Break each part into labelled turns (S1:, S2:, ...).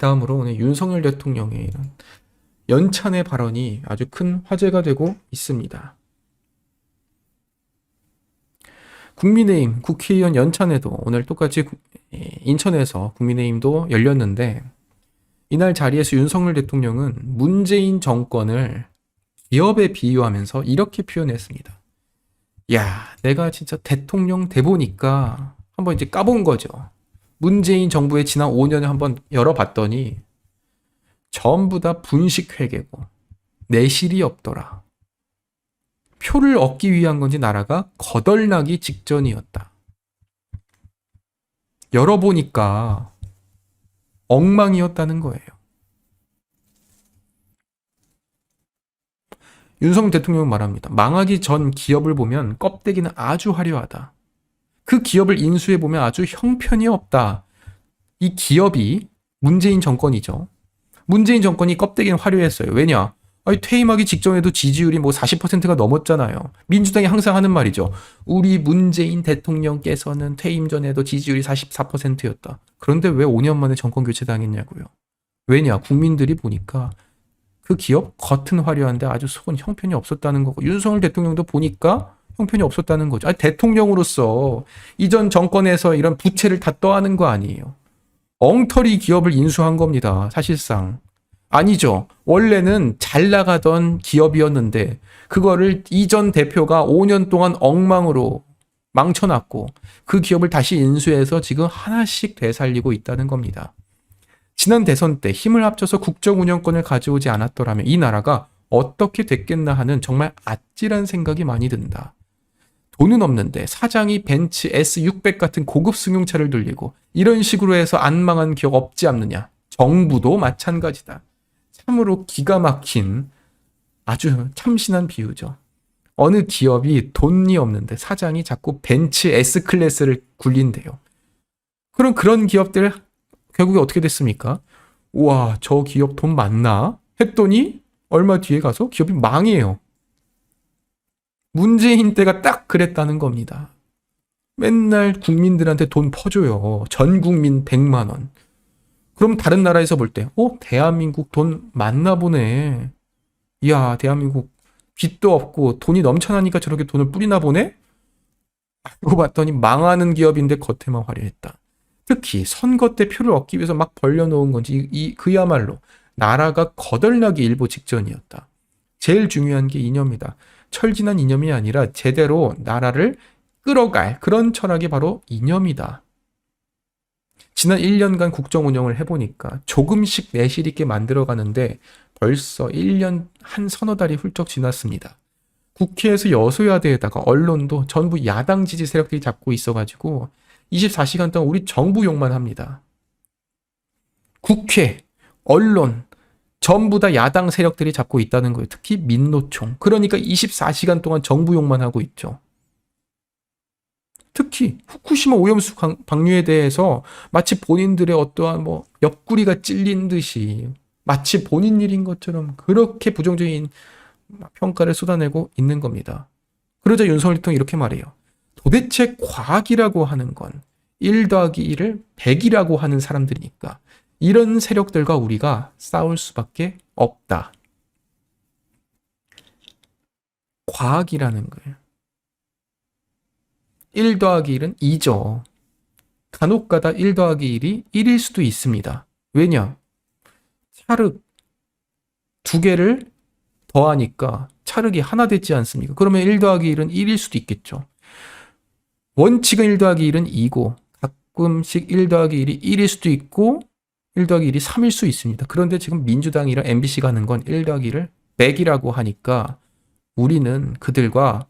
S1: 다음으로 오늘 윤석열 대통령의 이런 연찬의 발언이 아주 큰 화제가 되고 있습니다. 국민의힘 국회의원 연찬회도 오늘 똑같이 인천에서 국민의힘도 열렸는데, 이날 자리에서 윤석열 대통령은 문재인 정권을 기업에 비유하면서 이렇게 표현했습니다. 야, 내가 진짜 대통령 돼 보니까 한번 이제 까본 거죠. 문재인 정부의 지난 5년을 한번 열어봤더니 전부 다 분식회계고 내실이 없더라. 표를 얻기 위한 건지 나라가 거덜나기 직전이었다. 열어보니까 엉망이었다는 거예요. 윤석열 대통령은 말합니다. 망하기 전 기업을 보면 껍데기는 아주 화려하다. 그 기업을 인수해보면 아주 형편이 없다. 이 기업이 문재인 정권이죠. 문재인 정권이 껍데기는 화려했어요. 왜냐? 아니, 퇴임하기 직전에도 지지율이 뭐 40%가 넘었잖아요. 민주당이 항상 하는 말이죠. 우리 문재인 대통령께서는 퇴임 전에도 지지율이 44%였다. 그런데 왜 5년 만에 정권 교체 당했냐고요. 왜냐? 국민들이 보니까 그 기업 겉은 화려한데 아주 속은 형편이 없었다는 거고, 윤석열 대통령도 보니까 형편이 없었다는 거죠. 아니, 대통령으로서 이전 정권에서 이런 부채를 다 떠안은 거 아니에요. 엉터리 기업을 인수한 겁니다. 사실상. 아니죠. 원래는 잘 나가던 기업이었는데 그거를 이전 대표가 5년 동안 엉망으로 망쳐놨고 그 기업을 다시 인수해서 지금 하나씩 되살리고 있다는 겁니다. 지난 대선 때 힘을 합쳐서 국정 운영권을 가져오지 않았더라면 이 나라가 어떻게 됐겠나 하는 정말 아찔한 생각이 많이 든다. 돈은 없는데 사장이 벤츠 S600 같은 고급 승용차를 돌리고 이런 식으로 해서 안 망한 기업 없지 않느냐. 정부도 마찬가지다. 참으로 기가 막힌 아주 참신한 비유죠. 어느 기업이 돈이 없는데 사장이 자꾸 벤츠 S클래스를 굴린대요. 그럼 그런 기업들 결국에 어떻게 됐습니까? 우와, 저 기업 돈 많나? 했더니 얼마 뒤에 가서 기업이 망해요. 문재인 때가 딱 그랬다는 겁니다. 맨날 국민들한테 돈 퍼줘요. 전 국민 100만 원. 그럼 다른 나라에서 볼 때, 대한민국 돈 많나 보네. 이야, 대한민국 빚도 없고 돈이 넘쳐나니까 저렇게 돈을 뿌리나 보네? 알고 봤더니 망하는 기업인데 겉에만 화려했다. 특히 선거 때 표를 얻기 위해서 막 벌려놓은 건지 그야말로 나라가 거덜나기 일보 직전이었다. 제일 중요한 게 이념이다. 철진한 이념이 아니라 제대로 나라를 끌어갈 그런 철학이 바로 이념이다. 지난 1년간 국정 운영을 해보니까 조금씩 내실 있게 만들어가는데 벌써 1년 한 서너 달이 훌쩍 지났습니다. 국회에서 여소야대에다가 언론도 전부 야당 지지 세력들이 잡고 있어가지고 24시간 동안 우리 정부 욕만 합니다. 국회, 언론 전부 다 야당 세력들이 잡고 있다는 거예요. 특히 민노총. 그러니까 24시간 동안 정부 욕만 하고 있죠. 특히 후쿠시마 오염수 방류에 대해서 마치 본인들의 어떠한 옆구리가 찔린 듯이 마치 본인 일인 것처럼 그렇게 부정적인 평가를 쏟아내고 있는 겁니다. 그러자 윤석열 대통령이 이렇게 말해요. 도대체 과학이라고 하는 건 1 더하기 1을 100이라고 하는 사람들이니까 이런 세력들과 우리가 싸울 수밖에 없다. 과학이라는 거예요. 1 더하기 1은 2죠. 간혹가다 1 더하기 1이 1일 수도 있습니다. 왜냐? 찰흙 2개를 더하니까 찰흙이 하나 되지 않습니까? 그러면 1 더하기 1은 1일 수도 있겠죠. 원칙은 1 더하기 1은 2고 가끔씩 1 더하기 1이 1일 수도 있고 1 더하기 1이 3일 수 있습니다. 그런데 지금 민주당이랑 MBC가 하는 건 1 더하기 1을 100이라고 하니까 우리는 그들과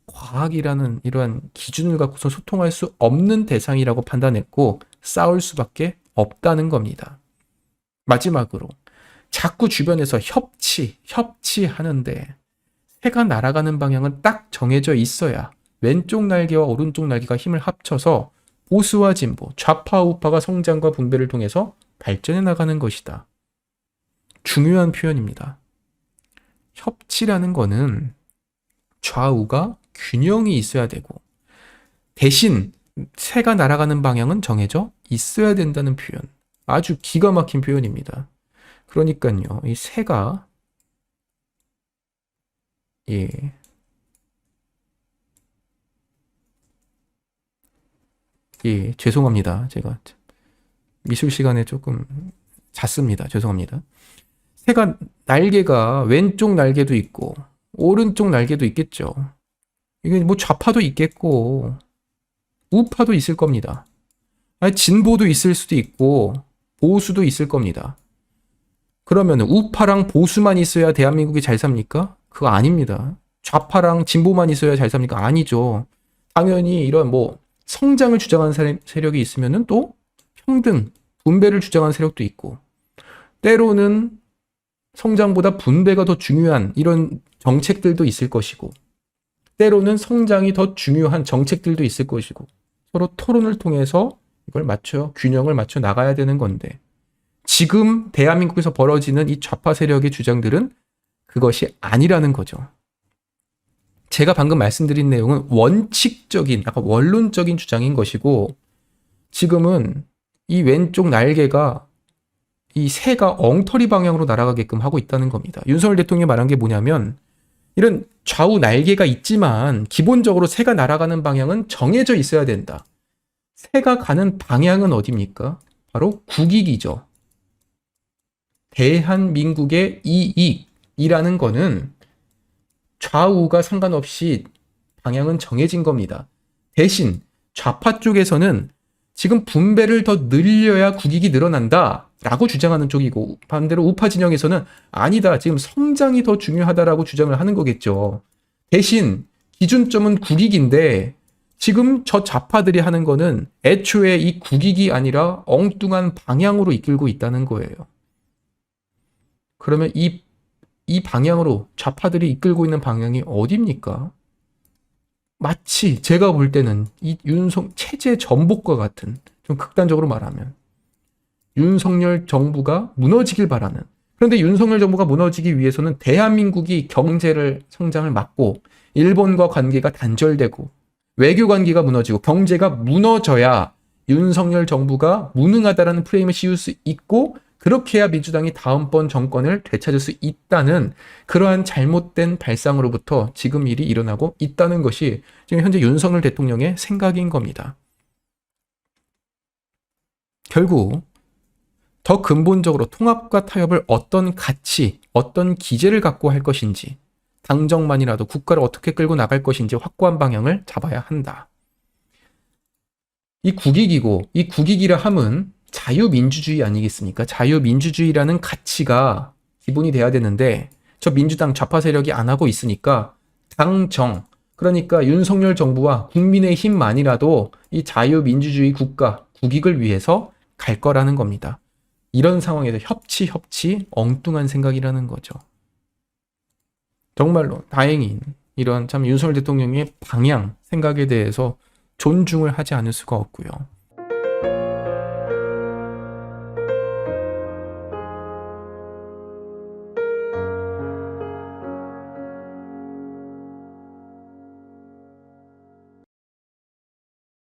S1: 과학이라는 이러한 기준을 갖고서 소통할 수 없는 대상이라고 판단했고 싸울 수밖에 없다는 겁니다. 마지막으로 자꾸 주변에서 협치하는데 새가 날아가는 방향은 딱 정해져 있어야 왼쪽 날개와 오른쪽 날개가 힘을 합쳐서 보수와 진보, 좌파 우파가 성장과 분배를 통해서 발전해 나가는 것이다. 중요한 표현입니다. 협치라는 거는 좌우가 균형이 있어야 되고 대신 새가 날아가는 방향은 정해져 있어야 된다는 표현. 아주 기가 막힌 표현입니다. 그러니까요, 이 새가, 예, 예, 죄송합니다. 제가 미술 시간에 조금 잤습니다. 죄송합니다. 새가 날개가 왼쪽 날개도 있고, 오른쪽 날개도 있겠죠. 이게 뭐 좌파도 있겠고, 우파도 있을 겁니다. 아니, 진보도 있을 수도 있고, 보수도 있을 겁니다. 그러면 우파랑 보수만 있어야 대한민국이 잘 삽니까? 그거 아닙니다. 좌파랑 진보만 있어야 잘 삽니까? 아니죠. 당연히 이런 뭐 성장을 주장하는 세력이 있으면은 또 평등, 분배를 주장하는 세력도 있고, 때로는 성장보다 분배가 더 중요한 이런 정책들도 있을 것이고, 때로는 성장이 더 중요한 정책들도 있을 것이고, 서로 토론을 통해서 이걸 균형을 맞춰 나가야 되는 건데, 지금 대한민국에서 벌어지는 이 좌파 세력의 주장들은 그것이 아니라는 거죠. 제가 방금 말씀드린 내용은 원칙적인, 약간 원론적인 주장인 것이고, 지금은 이 왼쪽 날개가 이 새가 엉터리 방향으로 날아가게끔 하고 있다는 겁니다. 윤석열 대통령이 말한 게 뭐냐면, 이런 좌우 날개가 있지만 기본적으로 새가 날아가는 방향은 정해져 있어야 된다. 새가 가는 방향은 어디입니까? 바로 국익이죠. 대한민국의 이익이라는 거는 좌우가 상관없이 방향은 정해진 겁니다. 대신 좌파 쪽에서는 지금 분배를 더 늘려야 국익이 늘어난다 라고 주장하는 쪽이고, 반대로 우파 진영에서는 아니다, 지금 성장이 더 중요하다라고 주장을 하는 거겠죠. 대신 기준점은 국익인데 지금 저 좌파들이 하는 거는 애초에 이 국익이 아니라 엉뚱한 방향으로 이끌고 있다는 거예요. 그러면 이 방향으로 좌파들이 이끌고 있는 방향이 어디입니까? 마치 제가 볼 때는 이 체제 전복과 같은, 좀 극단적으로 말하면 윤석열 정부가 무너지길 바라는, 그런데 윤석열 정부가 무너지기 위해서는 대한민국이 경제를 성장을 막고 일본과 관계가 단절되고 외교 관계가 무너지고 경제가 무너져야 윤석열 정부가 무능하다라는 프레임을 씌울 수 있고, 그렇게 해야 민주당이 다음번 정권을 되찾을 수 있다는 그러한 잘못된 발상으로부터 지금 일이 일어나고 있다는 것이 지금 현재 윤석열 대통령의 생각인 겁니다. 결국 더 근본적으로 통합과 타협을 어떤 가치, 어떤 기제를 갖고 할 것인지, 당정만이라도 국가를 어떻게 끌고 나갈 것인지 확고한 방향을 잡아야 한다. 이 국익이고, 이 국익이라 함은 자유민주주의 아니겠습니까? 자유민주주의라는 가치가 기본이 돼야 되는데, 저 민주당 좌파 세력이 안 하고 있으니까 당정, 그러니까 윤석열 정부와 국민의힘만이라도 이 자유민주주의 국가, 국익을 위해서 갈 거라는 겁니다. 이런 상황에서 협치 엉뚱한 생각이라는 거죠. 정말로 다행인 이런 참 윤석열 대통령의 방향, 생각에 대해서 존중을 하지 않을 수가 없고요.